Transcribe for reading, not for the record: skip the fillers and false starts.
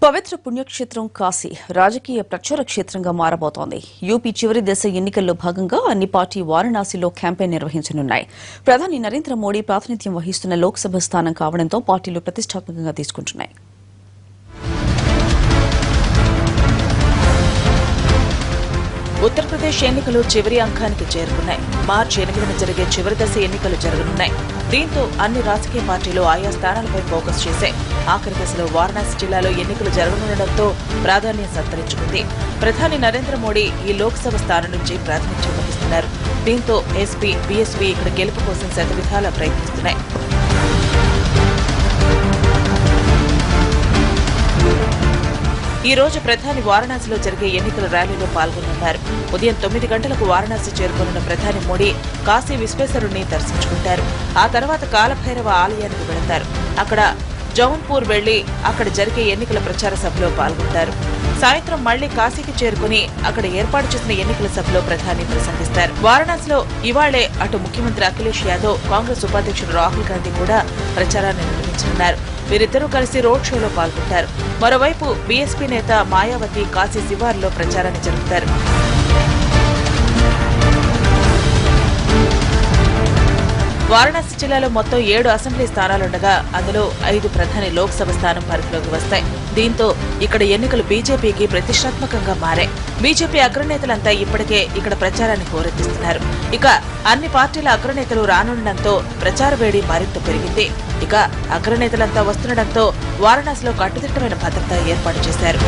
పవిత్ర పుణ్యక్షేత్రం కాశీ రాజకీయ ప్రచార క్షేత్రంగా మారబోతోంది. యూపీ చివరి దశ ఎన్నికల్లో భాగంగా అన్ని పార్టీ వారణాసిలో క్యాంపెయిన్ నిర్వహించనున్నాయి. ప్రధాని నరేంద్ర మోడీ ప్రాతినిధ్యం వహిస్తున్న లోక్సభ స్థానం కావడంతో పార్టీలు ప్రతిష్టాత్మకంగా తీసుకుంటున్నాయి. ఉత్తరప్రదేశ్ ఎన్నికలు చివరి అంకానికి చేరుకున్నాయి. మార్చి 8న జరిగే చివరి దశ ఎన్నికలు జరగనున్నాయి. దీంతో అన్ని రాజకీయ పార్టీలు ఆయా స్థానాలపై ఫోకస్ చేశాయి. ఆఖరి దశలో వారణాసి జిల్లాలో ఎన్నికలు జరగనుండటంతో ప్రాధాన్యం సంతరించుకుంది. ప్రధాని నరేంద్ర మోడీ ఈ లోక్సభ స్థానం నుంచి ప్రాతినిధ్యం వహిస్తున్నారు. దీంతో ఎస్పీ, బీఎస్పీ ఇక్కడ గెలుపు కోసం శతవిధాలా ప్రయత్నిస్తున్నాయి. ఈ రోజు ప్రధాని వారణాసిలో జరిగే ఎన్నికల ర్యాలీలో పాల్గొనున్నారు. ఉదయం 9 గంటలకు వారణాసి చేరుకోనున్న ప్రధాని మోడీ కాశీ విశ్వేశ్వరుణ్ణి దర్శించుకుంటారు. ఆ తర్వాత కాలభైరవ ఆలయానికి వెళతారు. అక్కడ జౌన్పూర్ వెళ్లి అక్కడ జరిగే ఎన్నికల ప్రచార సభలో పాల్గొంటారు. సాయంత్రం మళ్లీ కాశీకి చేరుకుని అక్కడ ఏర్పాటు చేసిన ఎన్నికల సభలో ప్రధాని ప్రసంగిస్తారు. వారణాసిలో ఇవాళే అటు ముఖ్యమంత్రి అఖిలేష్ యాదవ్, కాంగ్రెస్ ఉపాధ్యక్షుడు రాహుల్ గాంధీ కూడా ప్రచారాన్ని నిర్వహించనున్నారు. వీరిద్దరూ కలిసి రోడ్ షోలో పాల్గొంటారు. మరోవైపు బీఎస్పీ నేత మాయావతి కాశీ శివార్లో ప్రచారాన్ని జరుపుతారు. వారణాసి జిల్లాలో మొత్తం 7 అసెంబ్లీ స్థానాలుండగా అందులో 5 ప్రధాని లోక్సభ స్థానం పరిధిలోకి వస్తాయి. దీంతో ఇక్కడ ఎన్నికలు బీజేపీకి ప్రతిష్టాత్మకంగా మారాయి. బీజేపీ అగ్రనేతలంతా ఇప్పటికే ఇక్కడ ప్రచారాన్ని హోరెత్తిస్తున్నారు. ఇక అన్ని పార్టీల అగ్రనేతలు రానుండడంతో ప్రచార వేడి మరింత పెరిగింది. ఇక అగ్రనేతలంతా వస్తుండటంతో వారణాసిలో కట్టుదిట్టమైన భద్రత ఏర్పాటు చేశారు.